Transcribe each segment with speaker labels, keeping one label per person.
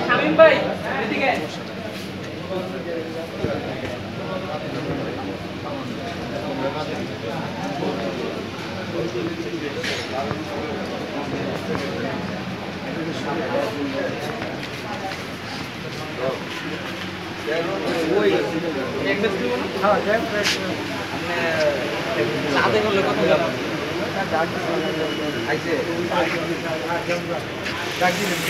Speaker 1: শামিম ভাই এদিকে সাথে করলে কত যাবে আইছে ডাক দিলেন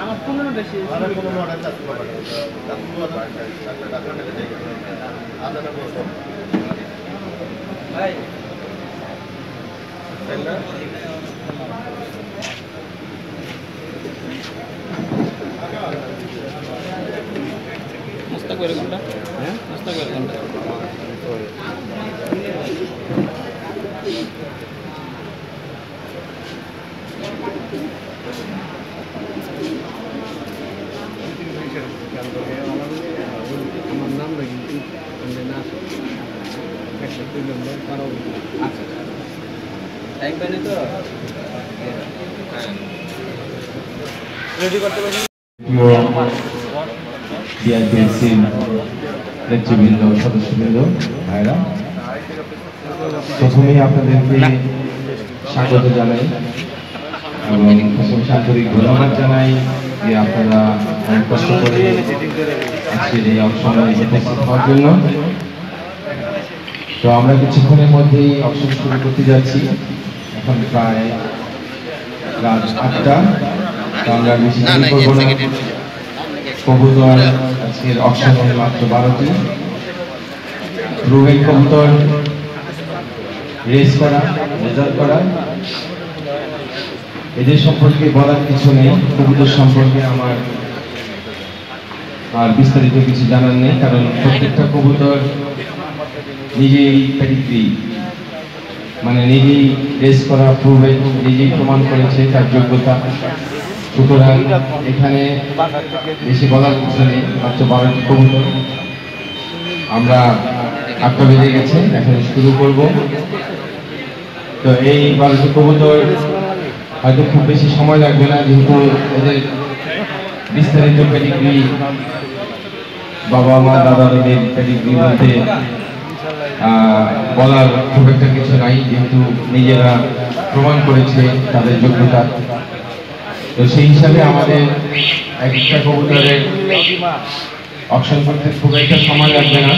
Speaker 1: আমার 15 বেশি ভাই মুস্তাক করে কোনটা হ্যাঁ মুস্তাক করে কোনটা আমার নাম লাগি না একটা নম্বর কারণ আচ্ছা টাইম পাইনি তো হ্যাঁ রেডি করতে পারি নেতৃবৃন্দ সদস্যবৃন্দ ভাইরা প্রথমেই আপনাদেরকে স্বাগত জানাই এবং আন্তরিক ধন্যবাদ জানাই যে আপনারা অনেক কষ্ট করে আজকের এই অপশনে উপস্থিত হওয়ার জন্য। তো আমরা কিছুক্ষণের মধ্যেই অপশন শুরু করতে যাচ্ছি। এখন প্রায় রাত 8টা। তো আমরা বেশি দেরি করব না। কবুতর আজকের অপশনে মাত্র 12টি। রুবেল কবুতর রেস করা, রেজাল্ট করা, এদের সম্পর্কে বলার কিছু নেই। কবুতর সম্পর্কে আমার আর বিস্তারিত কিছু জানার নেই, কারণ প্রত্যেকটা কবুতর নিজেই প্যাডিগ্রি, মানে নিজেই রেস করা, প্রুভেন, নিজেই প্রমাণ করেছে তার যোগ্যতা। সুতরাং এখানে বেশি বলার কিছু নেই। মাত্র 12টি কবুতর। আমরা 8টা বেজে গেছে, এখন শুরু করব। তো এই 12টি কবুতর হয়তো খুব বেশি সময় লাগবে না, যেহেতু এদের বিস্তারিত পেডিগ্রি বাবা মা দাদা দাদির পেডিগ্রি বলতে বলার খুব একটা কিছু নাই, যেহেতু নিজেরা প্রমাণ করেছে তাদের যোগ্যতা। তো সেই হিসাবে আমাদের একটা কবুতরের অপশন করতে খুব একটা সময় লাগবে না।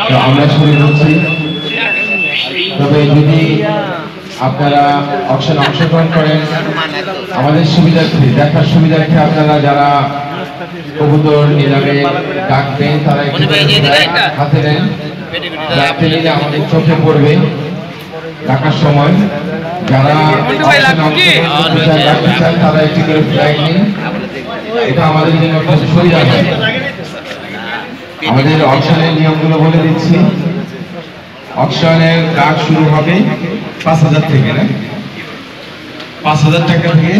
Speaker 1: তো আমরা শুরু করছি। তবে যদি আপনারা অপশন অংশগ্রহণ করেন, আমাদের সুবিধার্থে, দেখার সুবিধার্থে আপনারা যারা কবুতর নিলামে ডাকবেন তারা একটু হাতে নেন, রাখতে নিলে আমাদের চোখে পড়বে ডাকার সময়। যারা ডাকতে চান তারা একটি করে ফ্ল্যাগ নিন, এটা আমাদের জন্য একটা সুবিধা হয়। আমাদের অপশনের নিয়মগুলো বলে দিচ্ছি। অপশনের ডাক শুরু হবে 5000 থেকে, না 5000 টাকা থেকে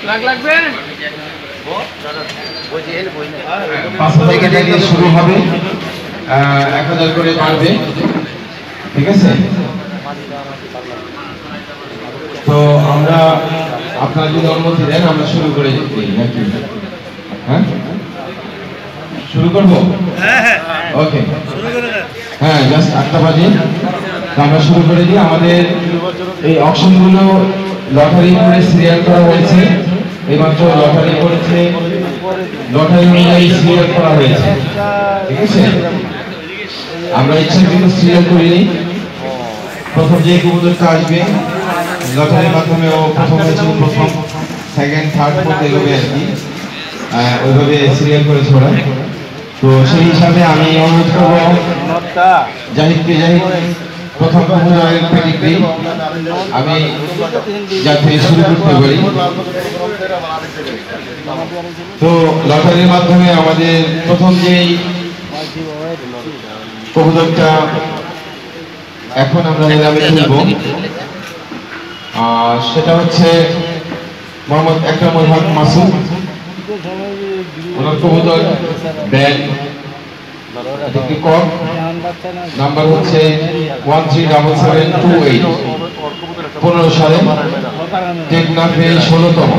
Speaker 1: লাগবে 5000 টাকা দিয়ে শুরু হবে, 1000 করে বাড়বে, ঠিক আছে? তো আমরা আপনারা যদি অনুমতি দেন আমরা শুরু করে দিই নাকি? হ্যাঁ, শুরু করবো? ওকে, হ্যাঁ, জাস্ট 8টা বাজে। তো আমরা শুরু করে দিই। আমাদের এই অপশনগুলো লটারি করে সিরিয়াল করা হয়েছে। এইমাত্র লটারি করেছে, লটারি অনুযায়ী সিরিয়াল করা হয়েছে, ঠিক আছে? আমরা ইচ্ছাকৃত সিরিয়াল করিনি। প্রথম যে কবুতরটা আসবে লটারির মাধ্যমে ও প্রথম হয়েছে, প্রথম, সেকেন্ড, থার্ড, ফোর্থ এভাবে আর কি, ওইভাবে সিরিয়াল করেছে ওরা। তো সেই হিসাবে আমি অনুরোধ করবো জাহিদকে, জাহিদ প্রথম কবুতরের পেডিগ্রি আমি যাতে শুরু করতে পারি। তো লটারির মাধ্যমে আমাদের প্রথম যেই কবুতরটা এখন আমরা নিলামে তুলব সেটা হচ্ছে মোহাম্মদ আকরাম হক মাসুদ। ওনার কবুতর ব্যান্ড নাম্বার হচ্ছে 137728, 15 সালে টেকনাফে 16তম,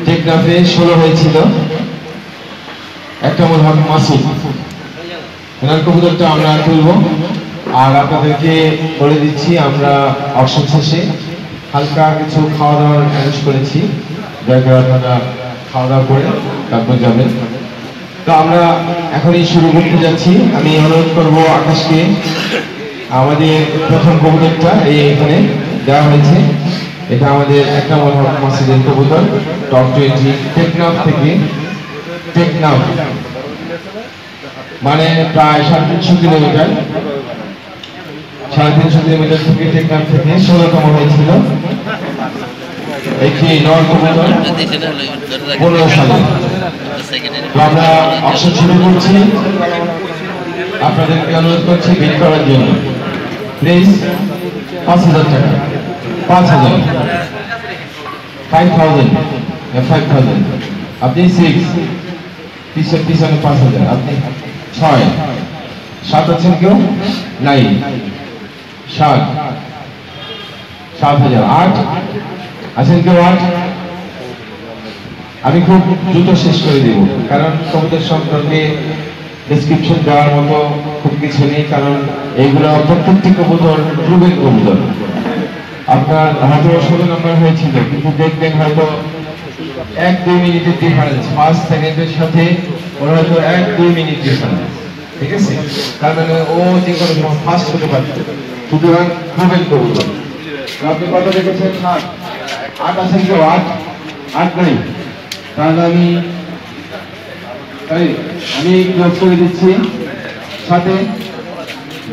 Speaker 1: টেকনাফে 16 হয়েছিল। আকরাম হক মাসুদ ওনার কবুতরটা আমরা তুলব। আর আপনাদেরকে বলে দিচ্ছি আমরা অবসর শেষে হালকা কিছু খাওয়া দাওয়ার অ্যারেঞ্জ করেছি, দয়া করে আপনারা খাওয়া দাওয়া করে তারপর যাবেন। তো আমরা এখনই শুরু করতে যাচ্ছি। আমি অনুরোধ করবো আকাশকে, আমাদের প্রথম কবুতরটা এই এখানে দেওয়া হয়েছে। এটা আমাদের আকরাম হক মাসুদের কবুতর, টপ 20, টেকনাফ থেকে। টেকনাফ মানে প্রায় 350 কিলোমিটার, 350 কিলোমিটার থেকে টেকনাফ থেকে 16তম হয়েছিল। একটি নর কবুতর 15 সালে। তো আমরা অবসর শুরু করছি। আপনাদেরকে অনুরোধ করছি বিল করার জন্য, প্লিজ। 5000 টাকা, 5000, 5000, 5000, আপনি 6, পিছনে 5000, আপনি 6, 7 আছেন কেউ? নাই, 7, 7000, 8 আছেন কেউ? 8। আমি খুব দ্রুত শেষ করে দেব, কারণ কবুতর সম্পর্কে ডেসক্রিপশন দেওয়ার মতো খুব কিছু নেই, কারণ এইগুলো প্রত্যেকটি কবুতর প্রুভেন কবুতর। আপনার হয়তো 16 নম্বর হয়েছিল, কিন্তু দেখবেন হয়তো 1-2 মিনিটের ডিফারেন্স, ফার্স্ট সেকেন্ডের সাথে ওরা হয়তো 1-2 মিনিট ডিফারেন্স, ঠিক আছে? তার মানে ও যে কোনো সময় ফার্স্ট হতে পারত, সুতরাং প্রুভেন কবুতর। আপনি কত দেখেছেন? 8 আছেন কেউ? 8 নাই, তাহলে আমি ক্লোজ করে দিচ্ছি। সাথে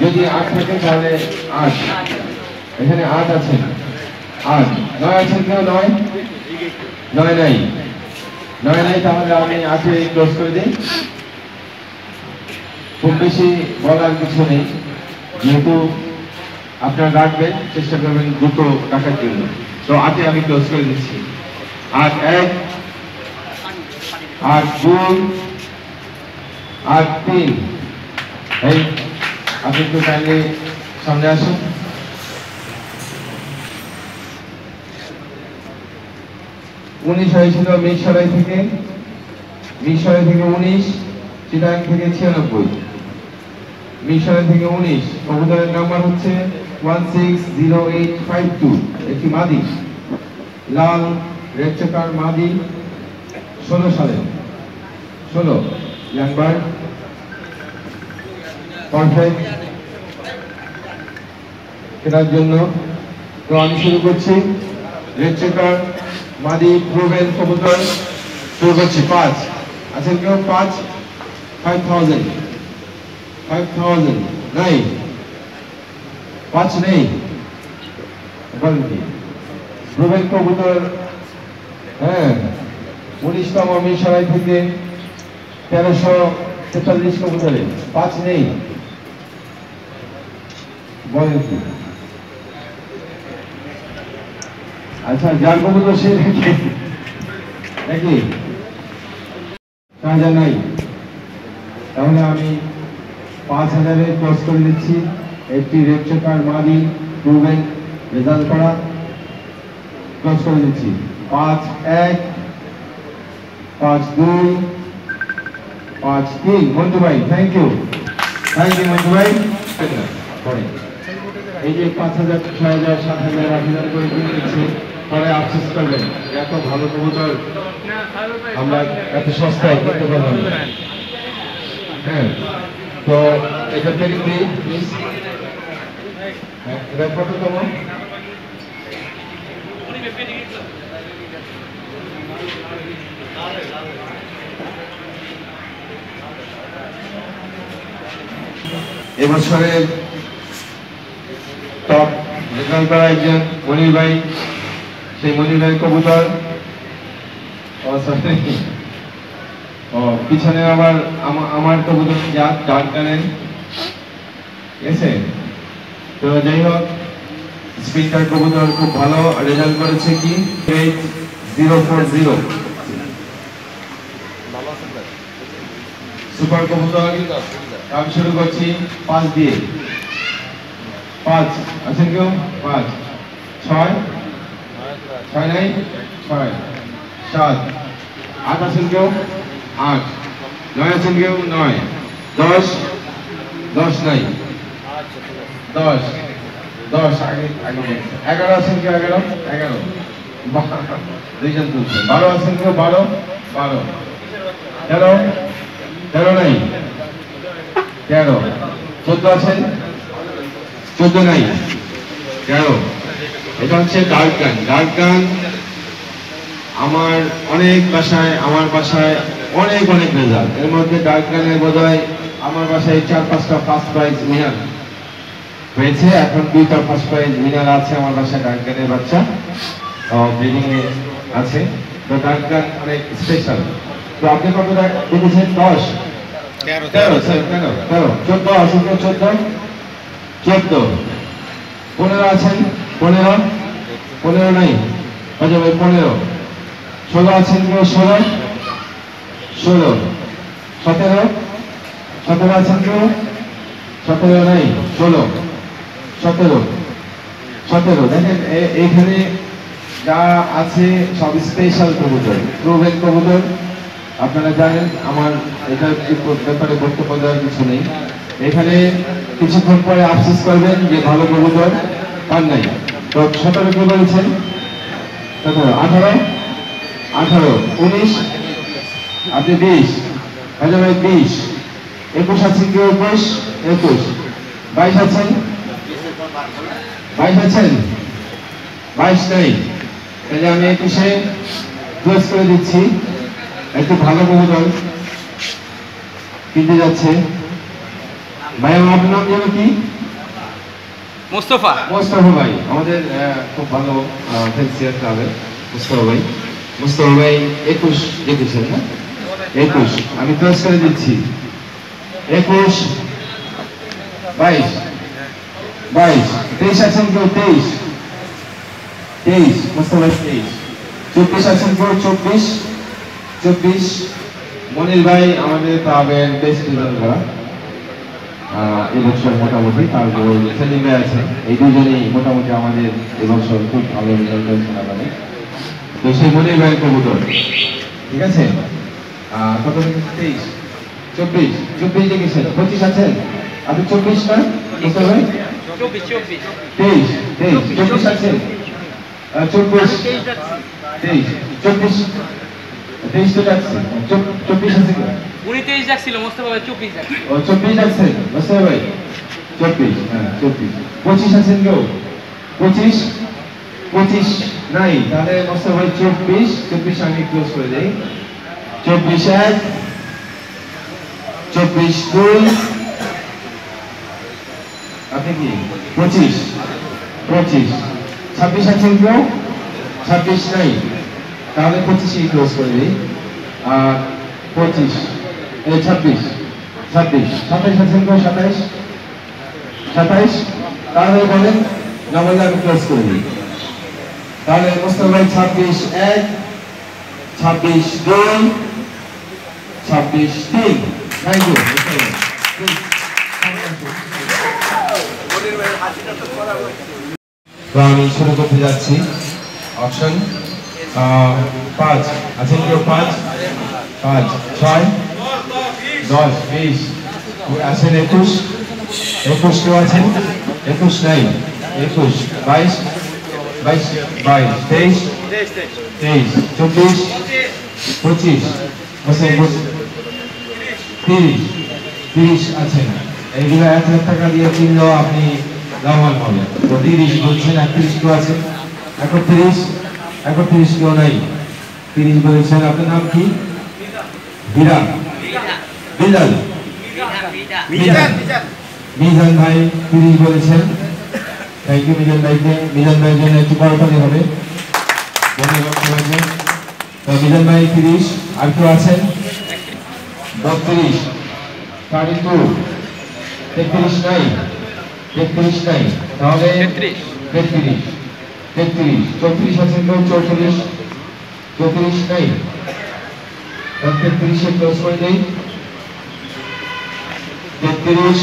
Speaker 1: যদি 8 থাকে তাহলে 8, এখানে 8 আছেন, 8, 9 আছেন কেউ? 9 নাই, 9 নাই, তাহলে আমি 8-এ ক্লোজ করে দিই। খুব বেশি বলার কিছু নেই, যেহেতু আপনারা রাখবেন, চেষ্টা করবেন দ্রুত রাখার জন্য। তো 8-এ আমি ক্লোজ করে দিচ্ছি। 8-1, 8-2, 8-3। এই আপনি একটু কাইন্ডলি সামনে আসুন। 19 হয়েছিল মিরসরাই থেকে, 19, চিটাগাং থেকে 96, মিরসরাই থেকে 19। কবুতরের নাম্বার হচ্ছে 160852, একটি মাদি, লাল রেড চেকার মাদি, 16 সালে, 16 ইয়াংবার্ড, পারফেক্ট এটার জন্য। তো আমি শুরু করছি। রেড চেকার মাদি প্রুভেন কবুতর শুরু করছি। 5 আছেন কেউ? 5, 5000, 5000 নাই, 5 নেই, প্রুভেন কবুতর। হ্যাঁ, 19তম মিরসরাই থেকে 1343 কবুতরে 5 নেই, বলেন কি? আচ্ছা, যার কবুতর সে নাকি তাহলে নাই, তাহলে আমি 5000-এ ক্রস করে দিচ্ছি। একটি রেড চেকার মাদি প্রুভেন রেজাল্ট করা ক্লোজ করে দিচ্ছি 5-1 5-2 5-3 মন্টু ভাই থ্যাংক ইউ মন্টু ভাই এই যে 5,000 6,000 7,000 8,000 করে কিনে নিচ্ছে পরে আফসোস করবেন এত ভালো কবুতর আমরা এত সস্তায় কিনতে পারলাম না। হ্যাঁ তো এটা থেকে প্লিজ এটা কততম এবছরের টপ রেজাল্ট করা একজন মনির ভাই সেই মনির ভাই কবুতর পিছনে আবার আমার কবুতর জাত ডাক গানেন ঠিক আছে। তো যাই হোক স্পিনটার কবুতর খুব ভালো রেজাল্ট করেছে কি 040 সুপার কবুতর। কাম শুরু করছি 5 দিয়ে 5 আছেন কেউ 5 6 নাই 6 7 8 আছেন কেউ 8 9 আছেন কেউ 9 10 নাই 10 আগে 11 আছেন কেউ 11 দুইজন তুলছে 12 আছেন কেউ 12 13 নাই 13 14 আছেন 14 নাই 13 এটা হচ্ছে ডার্ক গান আমার বাসায় অনেক রেজাল্ট এর মধ্যে ডার্ক গানের বোধহয় আমার বাসায় 4-5টা ফার্স্ট প্রাইজ উইনার হয়েছে এখন 2টা ফার্স্ট প্রাইজ উইনার আছে আমার বাসায় ডার্ক গানের বাচ্চা ব্রিডিং এ আছে। তো ডার্ক গান অনেক স্পেশাল। তো আপনি কত দেখেছেন 10 13 14 আছেন 14 15 আছেন 15 নাই আচ্ছা ভাই 15 16 আছেন কেউ 16 17 আছেন কেউ 17 নাই 17 দেখেন এখানে যা আছে সব স্পেশাল কবুতর প্রোভেন কবুতর। আপনারা জানেন আমার এটা ব্যাপারে বক্তব্য দেওয়ার কিছু নেই। এখানে কিছুক্ষণ পরে আফসোস করবেন যে ভালো কবুতর পান নাই। তো 17 কে বলেছেন 18 19 আপনি 20 ভাই 20 21 আছেন কেউ 21 22 আছেন 22 নাই তাহলে আমি 21-এ ক্লোজ করে দিচ্ছি। একটু ভালো কবুতর কিনতে যাচ্ছে ভাই। আপনার নাম যেন কি? মুস্তফা ভাই আমাদের খুব ভালো ফেন্সিয়ার ক্লাবের মুস্তফা ভাই 21 দেখেছেন না 21 আমি ক্লোজ করে দিচ্ছি 21 22 23 আছেন কেউ 23 মুস্তফা ভাই 23 আছেন কেউ 24 মনির ভাই আমাদের ক্লাবের বেস্ট রেজাল্ট করা এবছর মোটামুটি। তারপর সেলিম ভাই আছে এই দুজনেই মোটামুটি আমাদের এবছর খুব ভালো রেজাল্ট করেছে আমাদের। তো সেই মনির ভাইয়ের কবুতর ঠিক আছে। কত 24 দেখেছেন 25 আছেন আপনি 24 না মুস্তফা ভাই 24 আছেন 23 তো যাচ্ছে 24 আছে
Speaker 2: উনি 23 যাচ্ছিল মোস্তফা ভাই 24 যাচ্ছে
Speaker 1: 24 যাচ্ছে মোস্তফা ভাই 24 হ্যাঁ 25 আছেন কেউ 25 নাই তাহলে মোস্তফা ভাই 24 আমি ক্লোজ করে দেই 24 2 আপনি কি 25 26 আছেন কেউ 26 নাই তাহলে 25 ক্লোজ করে দিই। আর 26 27 আছেন কেউ 27 তাহলে বলেন নাম্বার আমি ক্লোজ করে দিই। তাহলে মোস্তফা ভাই 26 1 26 2 26 3 থ্যাংক ইউ। তো আমি শুরু করতে যাচ্ছি অপশন 5 আছেন কেউ 5 5 6 10 20 আছেন 21 21 কেউ আছেন 21 নাই 21 22 22 23 23 24 25 আছেন 30 30 আছেন এইগুলো 1,000 টাকা দিয়ে কিনলেও আপনি লাভবান হবেন তো 30 বলছেন 31 কেউ আছেন 31 কেউ নাই 30 বলেছেন আপনার নাম কি বিরান বিলাল মিজান ভাই 30 বলেছেন থ্যাংক ইউ মিজান ভাইকে মিজান ভাইয়ের জন্য একটু করতালি হবে ধন্যবাদ সবাইকে তো মিজান ভাই 30 আর কেউ আছেন 32 32 33 নাই 33 নাই তাহলে 33 34 আছেন কেউ 34 নাই 33 এ ক্লোজ করে দেই 33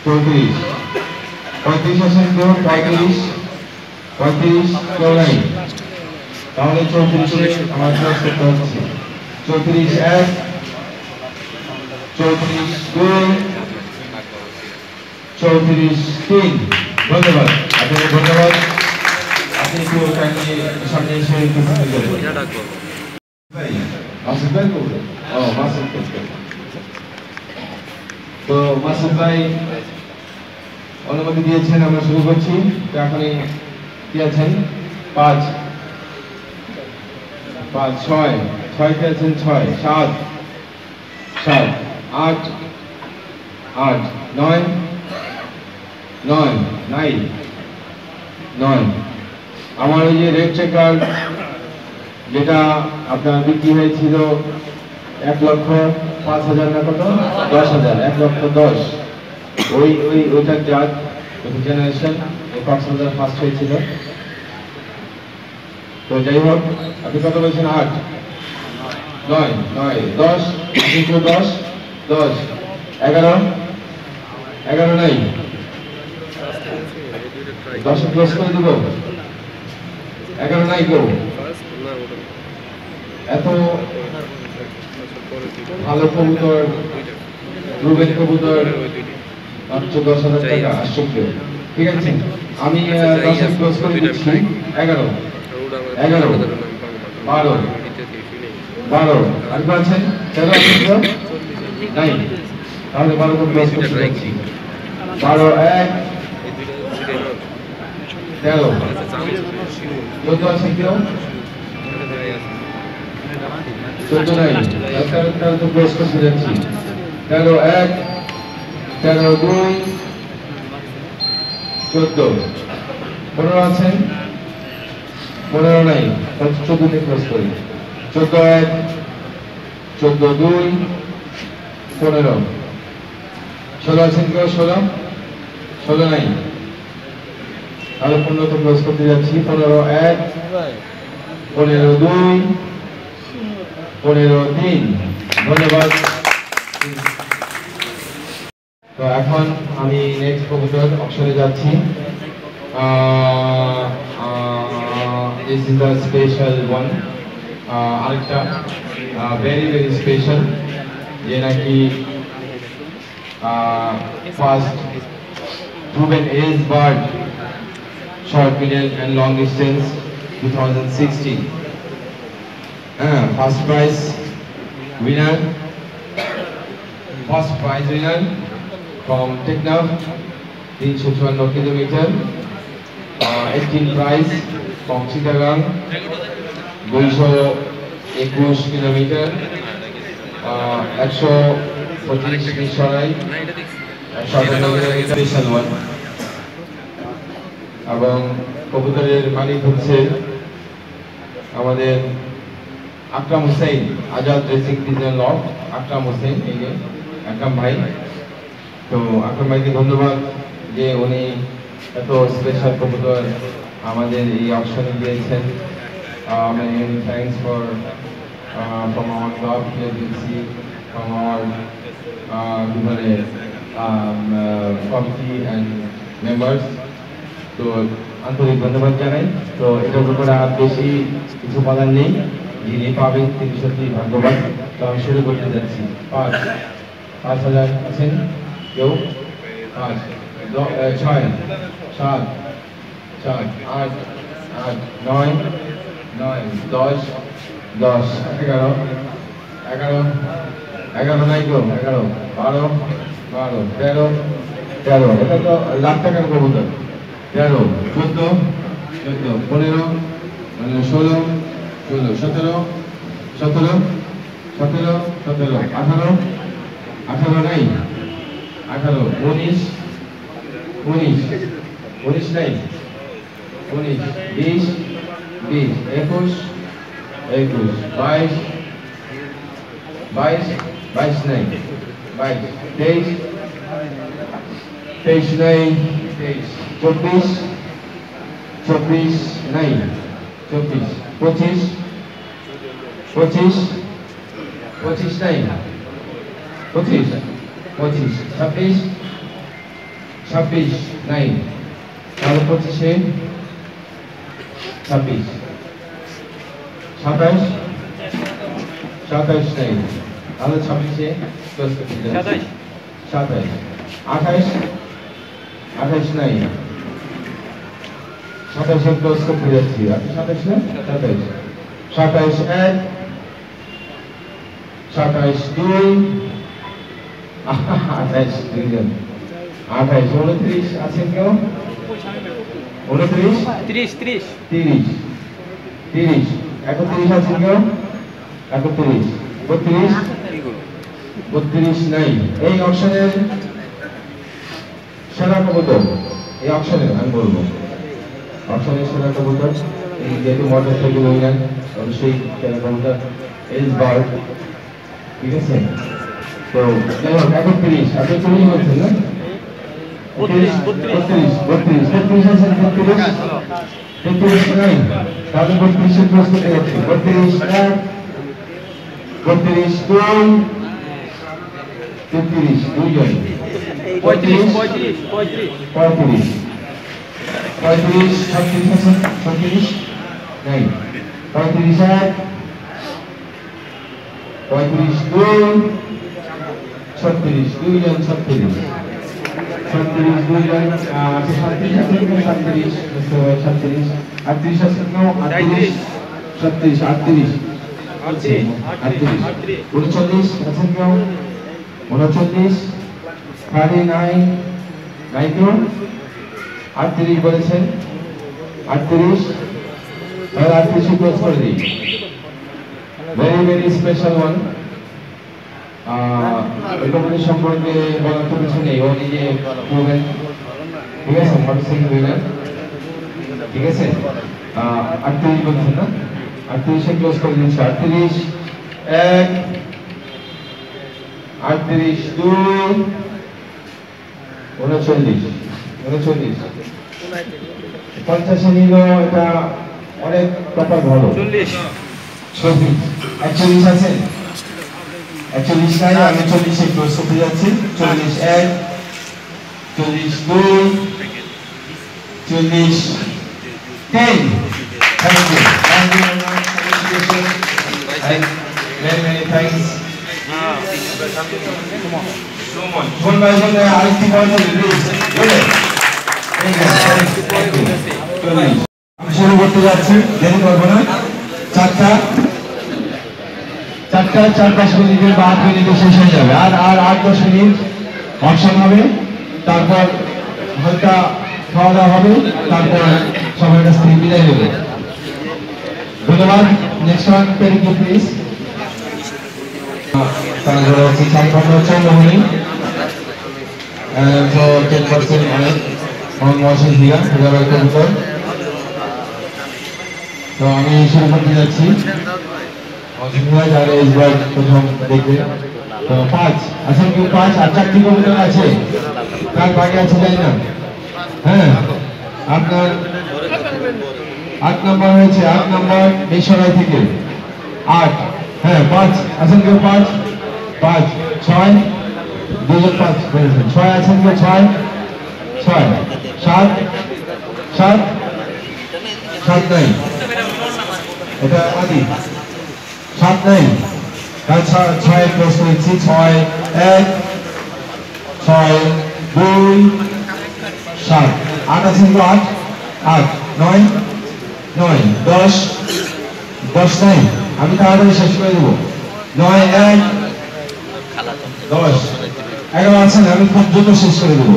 Speaker 1: 34 35 আছেন কেউ 35 কেউ নাই তাহলে 34 আমার ক্লোজ করতে হচ্ছে 34 এক 34 দুই 34 তিন ধন্যবাদ আপনাকে ধন্যবাদ আপনি একটু সামনে এসে একটু মাসুদ ভাই মাসুদ তো মাসুদ ভাই অনুমতি দিয়েছেন আমরা শুরু করছি তো এখন কি আছেন 5 6 কে আছেন 6 7 8 9 নাই 9 আমার ওই যে রেড চেকার যেটা আপনার বিক্রি হয়েছিল 1,05,000 না কত 10,000 1,10,000 ওইটার জাত জেনারেশন কক্সবাজার ফার্স্ট হয়েছিল তো যাই হোক আপনি কত বলছেন 8 9 10 10 11 নাই 10 ক্লোজ করে দেব 11 নাই গো এত ভালো কবুতর রুবেন কবুতর মাত্র 10,000 টাকা আশ্চর্য ঠিক আছে আমি 10 ক্লোজ করে দিচ্ছি 11 12 আর বলছেন 13 আছেন তো নাই তাহলে 12 কে ক্লোজ করতে যাচ্ছি 12 1 13 14 আছে কেউ 14 নাই তাহলে তো ক্লোজ করতে যাচ্ছি 13 1 13 2 14 15 আছেন 15 নাই তাহলে 14 তে ক্লোজ করি 14 1 14 2 15 16 আছেন কেউ 16 নাই তাহলে 15 তে ক্লোজ করতে যাচ্ছি 15 1 15 2 15 3 ধন্যবাদ তো এখন আমি নেক্সট কবুতর অপশনে যাচ্ছি this is the special one আরেকটা very special যে নাকি first proven ace bird short medium and long distance 2016 first prize winner from Technaf 354 kilometer 18 prize from Chittagong 221 kilometer 125 Mirsharai special one এবং কবুতরের মালিক হচ্ছে আমাদের Akram Hossain Azad racing design loft Akram Hossain এই যে আকরাম ভাই তো আকরাম ভাইকে ধন্যবাদ যে উনি এত স্পেশাল কবুতর আমাদের এই অপশনে দিয়েছেন many thanks from our club agency from our committee and members তো আন্তরিক ধন্যবাদ জানাই। তো এটার উপরে আর বেশি কিছু বলার নেই, যিনি পাবেন তিনি সত্যি ভাগ্যবান। তো আমি শুরু করতে যাচ্ছি। 5,000 আছেন কেউ? 5, 6, 7, 8, 9, 10, 11, 11 নাই কেউ? 11, 12, 13, এটা তো লাখ টাকার কবুতর। 13, 14, 15, 16, 17, 18, নাই, 18, 19 নাই, 19, 20, 21, 22 নাই, 23 নাই, 24 নাই, 25 নাই, 26 নাই, তাহলে 25-এ 26, 27 নাই, তাহলে 26-এ 27, 28 নাই, 27-এ ক্লোজ করতে যাচ্ছি। 27 না, 27, 1, 27, 2, 28, 29 আছেন কেউ? 29, 30, 31 আছেন কেউ? 31, 32 নাই। এই অপশনের সেরা কবুতর, এই অপশনের আমি বলবো অপশনের সেরা কবুতর, এই যেহেতু মোটর সাইকেল উইনার অবশ্যই সেরা কবুতর এসবার্ড, ঠিক আছে? তো যাই হোক 31, আপনি 30 বলছেন না? 32 আছেন? 33 নাই, তাহলে 32-এর ক্লোজ করতে যাচ্ছি। 32, 1, 32, 2, 33, দুইজন। 35, 36 আছেন? 36 নাই, 35, 1, 35, 2, 36, দুইজন। 36, দুইজন। 37 আছেন কেউ? 37, 38 আছেন কেউ? 38, 37, 38, 39 আছেন কেউ? 39, 39 নাই কেউ? 38 বলেছেন, 38, তাহলে 38 ক্লোজ করে দিই। Very special one. এই কোম্পানি সম্পর্কে বলার তো কিছু নেই, ও নিজে প্রুভেন, ঠিক আছে? মোটরসাইকেল উইনার, ঠিক আছে? 38 বলছেন না, 38-এ ক্লোজ করে দিচ্ছি। 38, 1, 38, 2, 39, 50-এ নিল, এটা অনেক কপাল ভালো। 40, 41 আছেন? 41 নাই, আমি 40-এ ক্লোজ করতে যাচ্ছি। 40, 1, 40, 2, 40, 10। Thank you very much. Many thanks. Suman ভাই বলে আরেকটি বলতে প্লিজ। আমি শুরু করতে যাচ্ছি, দেরি করবো না। 4-5 মিনিটের বা 8 মিনিটে শেষ হয়ে যাবে। আর 8-10 মিনিট অপশন হবে, তারপর হালকা খাওয়া দাওয়া হবে, তারপর সবার কাছ থেকে বিদায় নেবে। ধন্যবাদ। নেক্সট ওয়ান পেরিকি প্লিজ। তারপরে হচ্ছে চন্দ্রমণি, তো 10% অনেক মহাশয় হীরা কবুতর। তো আমি শুরু করতে যাচ্ছি। যারা এসবার প্রথম দেখবে, তো 5 আছেন কেউ? 5 আর 4টি কবুতর আছে, কার বাকি আছে জানি না। হ্যাঁ, আপনার 8 নম্বর হয়েছে, 8 নম্বর বেসরাই থেকে 8। হ্যাঁ, 5 আছেন কেউ? 5, 6, 2 জন 5 বলেছেন। 6 আছেন কেউ? 6, 7, 7 7 নাই এটা আদি 7 নাই তার 6 ক্রস করেছি 6 1 6 2 7 8 আছে 8 8 9 9 10 10 নাই আমি তাড়াতাড়ি শেষ করে দেব 9 1 10 11 আছেন আমি খুব দ্রুত শেষ করে দেব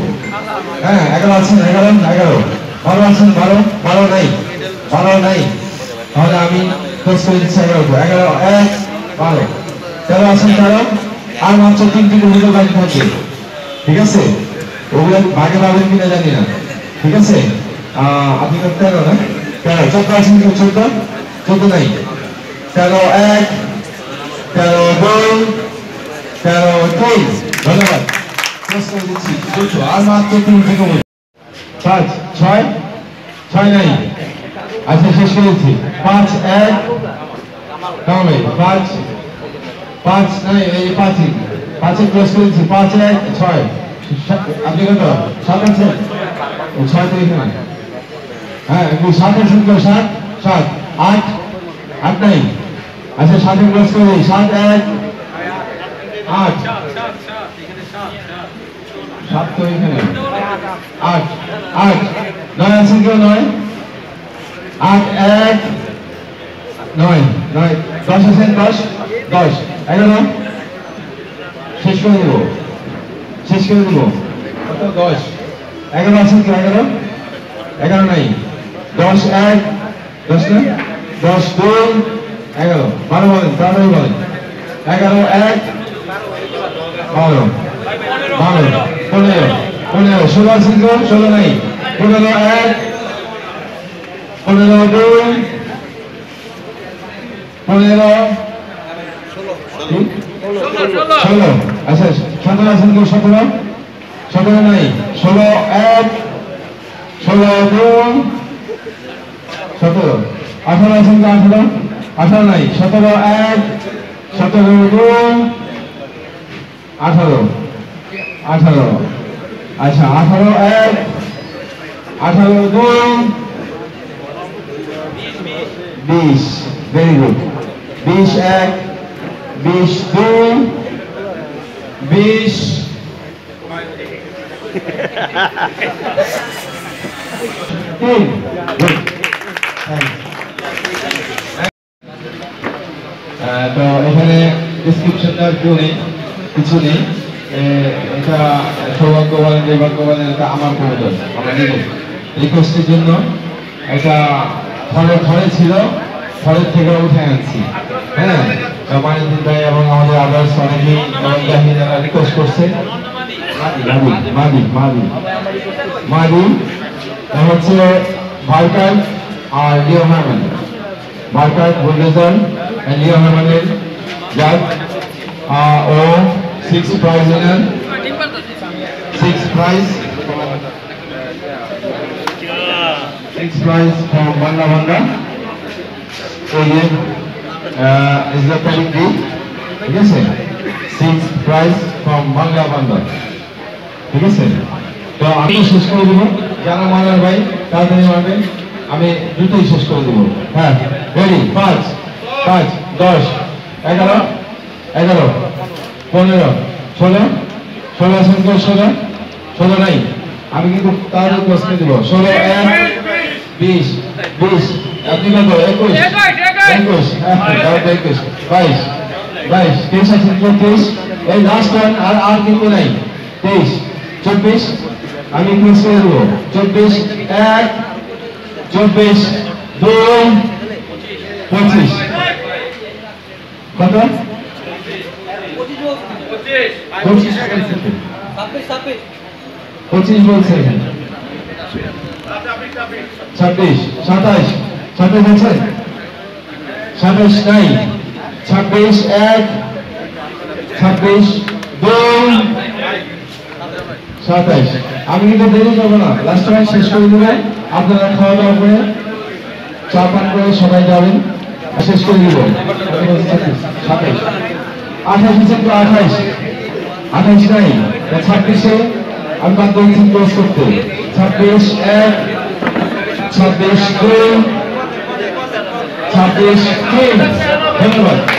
Speaker 1: হ্যাঁ 11 আছেন 11 11 12 আছেন 12 12 নাই 12 নাই তাহলে আমি ক্লোজ করে দিচ্ছি 11 1 12 13 আছেন 13 আর মাত্র 3টি কবুতর বাকি থাকে ঠিক আছে ওগুলো ভাগে পাবেন কিনা জানি না ঠিক আছে আপনি করতে পারো না 13 14 আছেন কি 14 নাই 13 1 13 2 13 3 ধন্যবাদ ক্লোজ করে দিচ্ছি দুটো আর মাত্র 3টি কবুতর 5 6 6 নাই আচ্ছা শেষ করে দিচ্ছি 5 1 তাহলে 5 5 নাই এই 5ই 5 ক্লোজ করে দিচ্ছি 5 1 6 আপনি কত 7 আছে ও 6 তো এখানে হ্যাঁ 7 আছে 7 7 8 8 নাই আচ্ছা 7 ক্লোজ করে দিই 7 1 8 7 তো এখানে 8 8 9 আছে কেউ 9 8 1 9 9 10 আছে 10 10 11 শেষ করে দেব কত 10 11 আছে কি 11 11 নাই 10 1 10 না 10 2 11 12 বলেন তাড়াতাড়ি বলেন 11 1 12 15 16 আছে কি 16 নাই 15 1 15 2 15 16 আচ্ছা 17 আছেন কেউ 17 নাই 16 1 16 2 17 18 আছেন কেউ 18 নাই 17 1 17 2 18 18 আচ্ছা 18 1 18 2 20 ভেরি গুড 20 1 20 2 20 3 গুড তো এখানে ডিসক্রিপশন দেওয়ার কিছু নেই এটা সৌভাগ্য বলেন দুর্ভাগ্য বলেন এটা আমার কবুতর আমার নিজের রিকোয়েস্টের জন্য এটা ঘরে ছিল ঘরের থেকে উঠে আনছি হ্যাঁ মানিদিন ভাই এবং আমাদের আদার্স অনেকেই যারা রিকোয়েস্ট করছে মাদি হচ্ছে ভার্কার আর লিও হারম্যান ভার্কার bulldozer and Leo Hermanen Jack ও 6 prize winner 6 prize from Banda is the pedigree ঠিক আছে 6 prize from Banda ঠিক আছে তো আমি শেষ করে দেব যারা মানার ভাই তাড়াতাড়ি মারবেন আমি দ্রুতই শেষ করে দেব হ্যাঁ রেডি 5 10 11 11 15 16 16 আছে 16 নাই আমি কিন্তু তার প্রশ্ন দেব 16 1 20 20 আপনি কত 21 22 22 23 আছে 23 এই লাস্ট ওয়ান আর কিন্তু নাই 23 24 আমি ক্লোজ করে দেব 24 1 24 2 25 কত 25 বলছে 26 27 27 আছে 27 নাই 26 1 26 2 27 আমি কিন্তু দেরি করবো না লাস্ট টাইম শেষ করে দেবো আপনারা খাওয়া দাওয়া করে চা পান করে সবাই যাবেন শেষ করে দিব 27 28 কিন্তু 28 নাই 26 এ আমি বাধ্য হয়েছি ক্লোজ করতে 26 1 26 3 ধন্যবাদ।